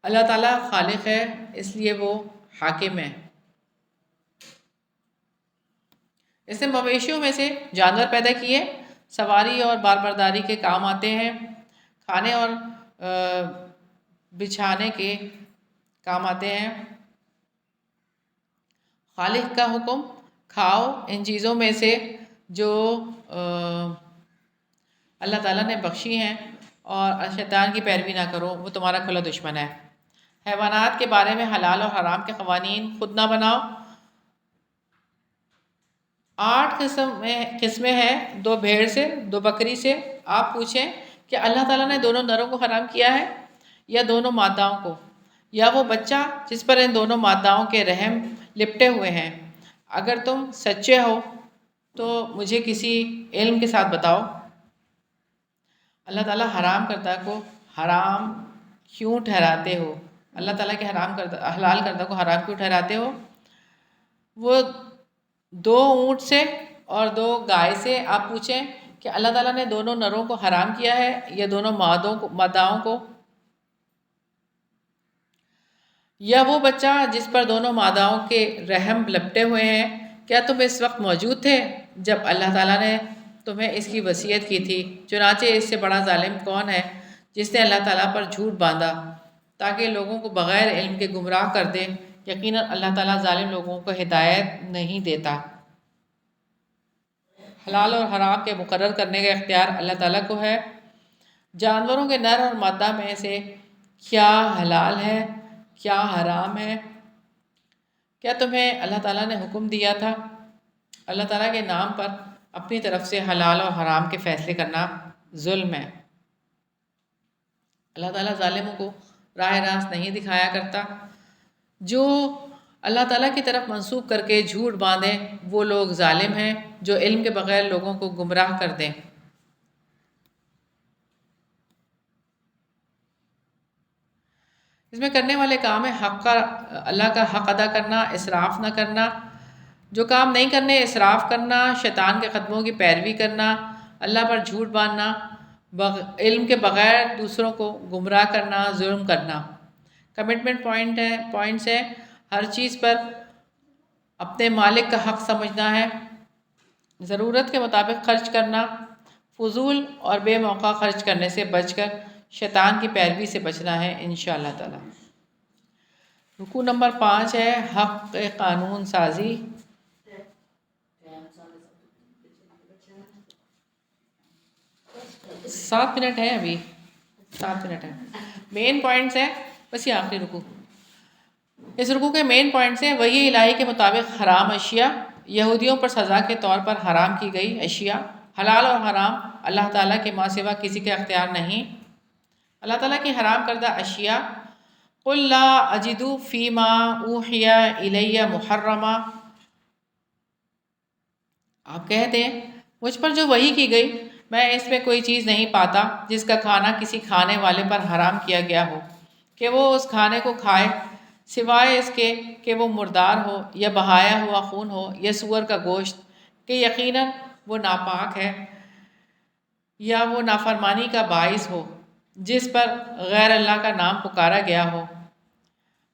اللہ تعالیٰ خالق ہے، اس لیے وہ حاکم ہے۔ اس نے مویشیوں میں سے جانور پیدا کیے، سواری اور بار برداری کے کام آتے ہیں، کھانے اور بچھانے کے کام آتے ہیں۔ خالق کا حکم، کھاؤ ان چیزوں میں سے جو اللہ تعالیٰ نے بخشی ہیں، اور شیطان کی پیروی نہ کرو، وہ تمہارا کھلا دشمن ہے۔ حیوانات کے بارے میں حلال اور حرام کے قوانین خود نہ بناؤ۔ 8 قسمیں ہیں، 2 بھیڑ سے 2 بکری سے۔ آپ پوچھیں کہ اللہ تعالیٰ نے دونوں نروں کو حرام کیا ہے یا دونوں ماداؤں کو، یا وہ بچہ جس پر ان دونوں ماداؤں کے رحم لپٹے ہوئے ہیں؟ اگر تم سچے ہو تو مجھے کسی علم کے ساتھ بتاؤ۔ اللہ تعالیٰ حرام کردہ کو حرام کیوں ٹھہراتے ہو؟ اللہ تعالیٰ کے حلال کردہ کو حرام کیوں ٹھہراتے ہو؟ وہ 2 اونٹ سے اور 2 گائے سے۔ آپ پوچھیں کہ اللہ تعالیٰ نے دونوں نروں کو حرام کیا ہے یا دونوں ماداؤں کو، یا وہ بچہ جس پر دونوں ماداؤں کے رحم لپٹے ہوئے ہیں؟ کیا تم اس وقت موجود تھے جب اللہ تعالیٰ نے تمہیں اس کی وصیت کی تھی؟ چنانچہ اس سے بڑا ظالم کون ہے جس نے اللہ تعالیٰ پر جھوٹ باندھا تاکہ لوگوں کو بغیر علم کے گمراہ کر دے؟ یقیناً اللہ تعالیٰ ظالم لوگوں کو ہدایت نہیں دیتا۔ حلال اور حرام کے مقرر کرنے کا اختیار اللہ تعالیٰ کو ہے۔ جانوروں کے نر اور مادہ میں سے کیا حلال ہے، کیا حرام ہے؟ کیا تمہیں اللہ تعالیٰ نے حکم دیا تھا؟ اللہ تعالیٰ کے نام پر اپنی طرف سے حلال اور حرام کے فیصلے کرنا ظلم ہے۔ اللہ تعالیٰ ظالموں کو راہ راست نہیں دکھایا کرتا۔ جو اللہ تعالیٰ کی طرف منسوب کر کے جھوٹ باندھیں وہ لوگ ظالم ہیں، جو علم کے بغیر لوگوں کو گمراہ کر دیں۔ اس میں کرنے والے کام ہے اللہ کا حق ادا کرنا، اسراف نہ کرنا۔ جو کام نہیں کرنے، اسراف کرنا، شیطان کے قدموں کی پیروی کرنا، اللہ پر جھوٹ باندھنا، علم کے بغیر دوسروں کو گمراہ کرنا، ظلم کرنا۔ کمٹمنٹ پوائنٹس ہے ہر چیز پر اپنے مالک کا حق سمجھنا ہے، ضرورت کے مطابق خرچ کرنا، فضول اور بے موقع خرچ کرنے سے بچ کر شیطان کی پیروی سے بچنا ہے انشاءاللہ تعالی۔ رکوع نمبر 5 ہے حق قانون سازی۔ 7 منٹ ہے، ابھی 7 منٹ ہے۔ مین پوائنٹس ہے بس یہ آخری رکوع۔ اس رکوع کے مین پوائنٹس ہیں وحی الہی کے مطابق حرام اشیاء، یہودیوں پر سزا کے طور پر حرام کی گئی اشیاء۔ حلال اور حرام اللہ تعالیٰ کے ماں سوا کسی کے اختیار نہیں۔ اللہ تعالیٰ کی حرام کردہ اشیاء، قُلْ لَا أَجِدُ فِي مَا أُوحِيَ إِلَيَّ مُحَرَّمًا، آپ کہہ دیں مجھ پر جو وحی کی گئی میں اس میں کوئی چیز نہیں پاتا جس کا کھانا کسی کھانے والے پر حرام کیا گیا ہو کہ وہ اس کھانے کو کھائے، سوائے اس کے کہ وہ مردار ہو یا بہایا ہوا خون ہو یا سور کا گوشت، کہ یقیناً وہ ناپاک ہے یا وہ نافرمانی کا باعث ہو جس پر غیر اللہ کا نام پکارا گیا ہو۔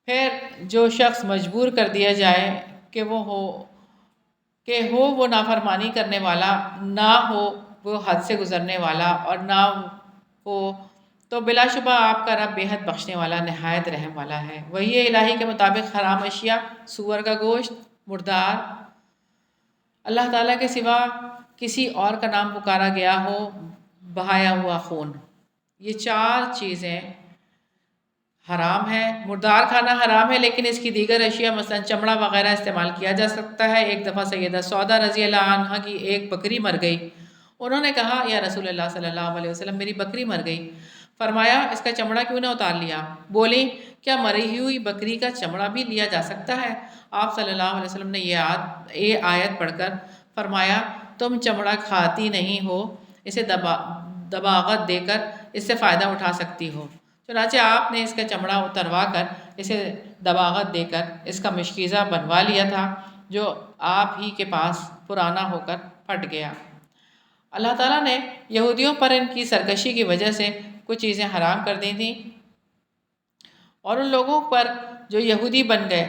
پھر جو شخص مجبور کر دیا جائے کہ ہو وہ نافرمانی کرنے والا، نہ ہو وہ حد سے گزرنے والا، اور نہ ہو تو بلا شبہ آپ کا رب بے حد بخشنے والا، نہایت رحم والا ہے۔ وحی الہی کے مطابق حرام اشیاء، سور کا گوشت، مردار، اللہ تعالیٰ کے سوا کسی اور کا نام پکارا گیا ہو، بہایا ہوا خون، یہ 4 چیزیں حرام ہے۔ مردار کھانا حرام ہے لیکن اس کی دیگر اشیاء مثلا چمڑا وغیرہ استعمال کیا جا سکتا ہے۔ ایک دفعہ سیدہ سودا رضی اللہ عنہ کی ایک بکری مر گئی۔ انہوں نے کہا یا رسول اللہ صلی اللہ علیہ وسلم میری بکری مر گئی، فرمایا اس کا چمڑا کیوں نہ اتار لیا؟ بولی کیا مری ہوئی بکری کا چمڑا بھی لیا جا سکتا ہے؟ آپ صلی اللہ علیہ وسلم نے یہ آیت پڑھ کر فرمایا تم چمڑا کھاتی نہیں ہو، اسے دباغت دے کر اس سے فائدہ اٹھا سکتی ہو۔ چنانچہ آپ نے اس کا چمڑا اتروا کر اسے دباغت دے کر اس کا مشکیزہ بنوا لیا تھا جو آپ ہی کے پاس پرانا ہو کر پھٹ گیا۔ اللہ تعالیٰ نے یہودیوں پر ان کی سرکشی کی وجہ سے کچھ چیزیں حرام کر دی تھیں، اور ان لوگوں پر جو یہودی بن گئے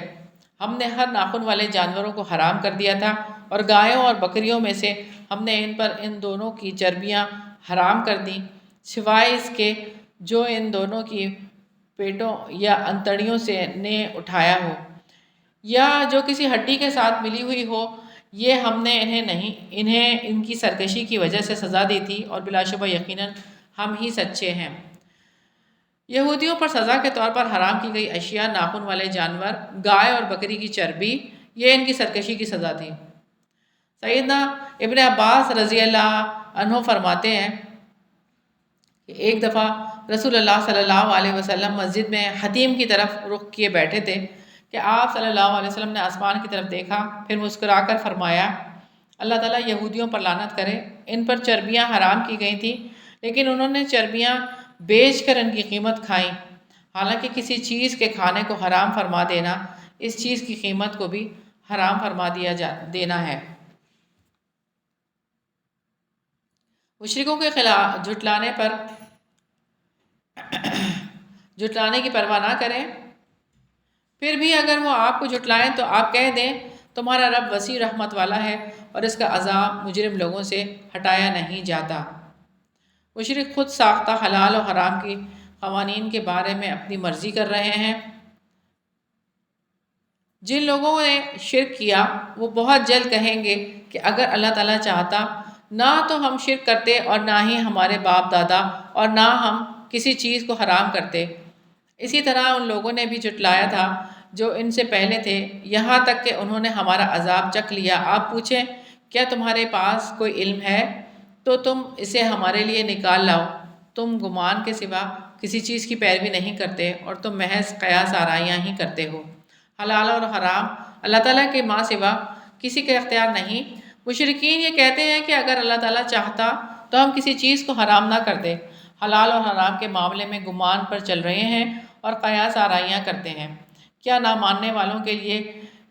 ہم نے ہر ناخن والے جانوروں کو حرام کر دیا تھا، اور گایوں اور بکریوں میں سے ہم نے ان دونوں کی چربیاں حرام کر دیں، سوائے اس کے جو ان دونوں کی پیٹوں یا انتڑیوں سے نے اٹھایا ہو، یا جو کسی ہڈی کے ساتھ ملی ہوئی ہو۔ یہ ہم نے انہیں ان کی سرکشی کی وجہ سے سزا دی تھی، اور بلا شبہ یقیناً ہم ہی سچے ہیں۔ یہودیوں پر سزا کے طور پر حرام کی گئی اشیاء، ناخن والے جانور، گائے اور بکری کی چربی، یہ ان کی سرکشی کی سزا تھی۔ سیدنا ابن عباس رضی اللہ عنہ فرماتے ہیں کہ ایک دفعہ رسول اللہ صلی اللہ علیہ وسلم مسجد میں حتیم کی طرف رخ کیے بیٹھے تھے کہ آپ صلی اللہ علیہ وسلم نے آسمان کی طرف دیکھا، پھر مسکرا کر فرمایا اللہ تعالیٰ یہودیوں پر لعنت کرے، ان پر چربیاں حرام کی گئی تھیں لیکن انہوں نے چربیاں بیچ کر ان کی قیمت کھائیں۔ حالانکہ کسی چیز کے کھانے کو حرام فرما دینا اس چیز کی قیمت کو بھی حرام فرما دینا ہے۔ مشرکوں کے خلاف جھٹلانے کی پرواہ نہ کریں، پھر بھی اگر وہ آپ کو جھٹلائیں تو آپ کہہ دیں تمہارا رب وسیع رحمت والا ہے اور اس کا عذاب مجرم لوگوں سے ہٹایا نہیں جاتا۔ مشرک خود ساختہ حلال و حرام کی قوانین کے بارے میں اپنی مرضی کر رہے ہیں۔ جن لوگوں نے شرک کیا وہ بہت جلد کہیں گے کہ اگر اللہ تعالیٰ چاہتا نہ تو ہم شرک کرتے اور نہ ہی ہمارے باپ دادا اور نہ ہم کسی چیز کو حرام کرتے۔ اسی طرح ان لوگوں نے بھی جھٹلایا تھا جو ان سے پہلے تھے، یہاں تک کہ انہوں نے ہمارا عذاب چکھ لیا۔ آپ پوچھیں کیا تمہارے پاس کوئی علم ہے تو تم اسے ہمارے لیے نکال لاؤ۔ تم گمان کے سوا کسی چیز کی پیروی نہیں کرتے اور تم محض قیاس آرائیاں ہی کرتے ہو۔ حلال اور حرام اللہ تعالیٰ کے ماں سوا کسی کا اختیار نہیں۔ مشرکین یہ کہتے ہیں کہ اگر اللہ تعالیٰ چاہتا تو ہم کسی چیز کو حرام نہ کرتے۔ حلال اور حرام کے معاملے میں گمان پر چل رہے ہیں اور قیاس آرائیاں کرتے ہیں۔ کیا نہ ماننے والوں کے لیے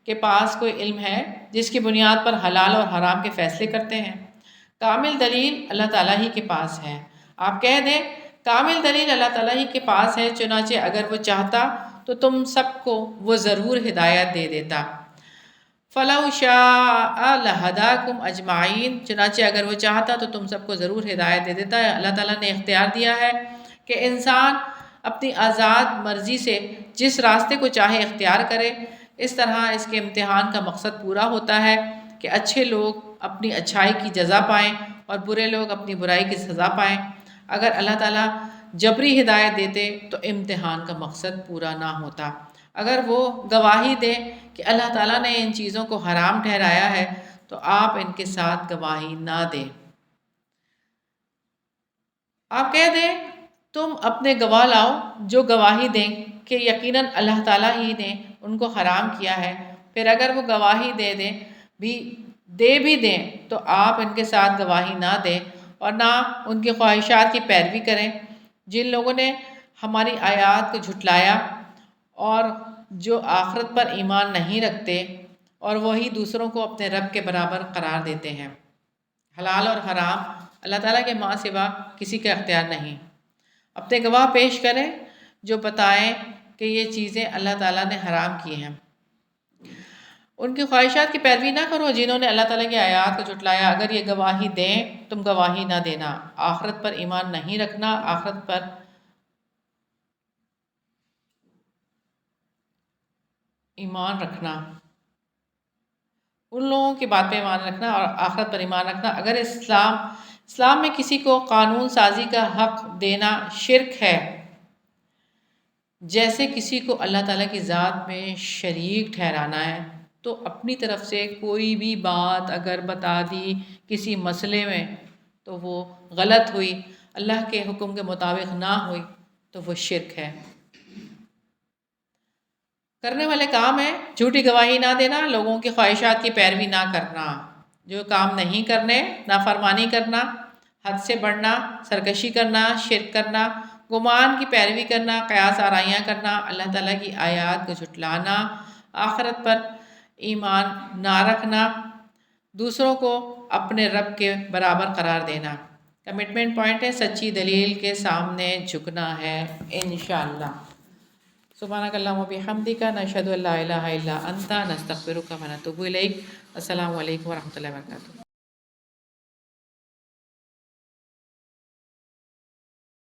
کے پاس کوئی علم ہے جس کی بنیاد پر حلال اور حرام کے فیصلے کرتے ہیں؟ کامل دلیل اللہ تعالیٰ ہی کے پاس ہے۔ آپ کہہ دیں کامل دلیل اللہ تعالیٰ ہی کے پاس ہے، چنانچہ اگر وہ چاہتا تو تم سب کو وہ ضرور ہدایت دے دیتا۔ فَلَوْ شَاءَ لَهَدَاكُمْ أَجْمَعِينَ، چنانچہ اگر وہ چاہتا تو تم سب کو ضرور ہدایت دے دیتا ہے۔ اللہ تعالیٰ نے اختیار دیا ہے کہ انسان اپنی آزاد مرضی سے جس راستے کو چاہے اختیار کرے۔ اس طرح اس کے امتحان کا مقصد پورا ہوتا ہے کہ اچھے لوگ اپنی اچھائی کی جزا پائیں اور برے لوگ اپنی برائی کی سزا پائیں۔ اگر اللہ تعالیٰ جبری ہدایت دیتے تو امتحان کا مقصد پورا نہ ہوتا۔ اگر وہ گواہی دیں کہ اللہ تعالیٰ نے ان چیزوں کو حرام ٹھہرایا ہے تو آپ ان کے ساتھ گواہی نہ دیں۔ آپ کہہ دیں تم اپنے گواہ لاؤ جو گواہی دیں کہ یقیناً اللہ تعالیٰ ہی نے ان کو حرام کیا ہے۔ پھر اگر وہ گواہی دے بھی دیں تو آپ ان کے ساتھ گواہی نہ دیں اور نہ ان کی خواہشات کی پیروی کریں۔ جن لوگوں نے ہماری آیات کو جھٹلایا اور جو آخرت پر ایمان نہیں رکھتے اور وہی دوسروں کو اپنے رب کے برابر قرار دیتے ہیں۔ حلال اور حرام اللہ تعالیٰ کے ماں سوا کسی کا اختیار نہیں۔ اپنے گواہ پیش کریں جو بتائیں کہ یہ چیزیں اللہ تعالیٰ نے حرام کی ہیں۔ ان کی خواہشات کی پیروی نہ کرو جنہوں نے اللہ تعالیٰ کی آیات کو جھٹلایا۔ اگر یہ گواہی دیں تم گواہی نہ دینا۔ آخرت پر ایمان نہیں رکھنا، آخرت پر ایمان رکھنا، ان لوگوں کی بات پہ ایمان رکھنا اور آخرت پر ایمان رکھنا۔ اگر اسلام میں کسی کو قانون سازی کا حق دینا شرک ہے، جیسے کسی کو اللہ تعالیٰ کی ذات میں شریک ٹھہرانا ہے، تو اپنی طرف سے کوئی بھی بات اگر بتا دی کسی مسئلے میں تو وہ غلط ہوئی، اللہ کے حکم کے مطابق نہ ہوئی تو وہ شرک ہے۔ کرنے والے کام ہے جھوٹی گواہی نہ دینا، لوگوں کی خواہشات کی پیروی نہ کرنا، جو کام نہیں کرنے، نافرمانی کرنا، حد سے بڑھنا، سرکشی کرنا، شرک کرنا، گمان کی پیروی کرنا، قیاس آرائیاں کرنا، اللہ تعالیٰ کی آیات کو جھٹلانا، آخرت پر ایمان نہ رکھنا، دوسروں کو اپنے رب کے برابر قرار دینا۔ کمٹمنٹ پوائنٹ ہے سچی دلیل کے سامنے جھکنا ہے انشاءاللہ۔ سبحانک اللہم و بحمدک، نشہد ان لا الہ الا انت، نستغفرک و نتوب الیک۔ السلام علیکم و رحمۃ اللہ وبرکاتہ۔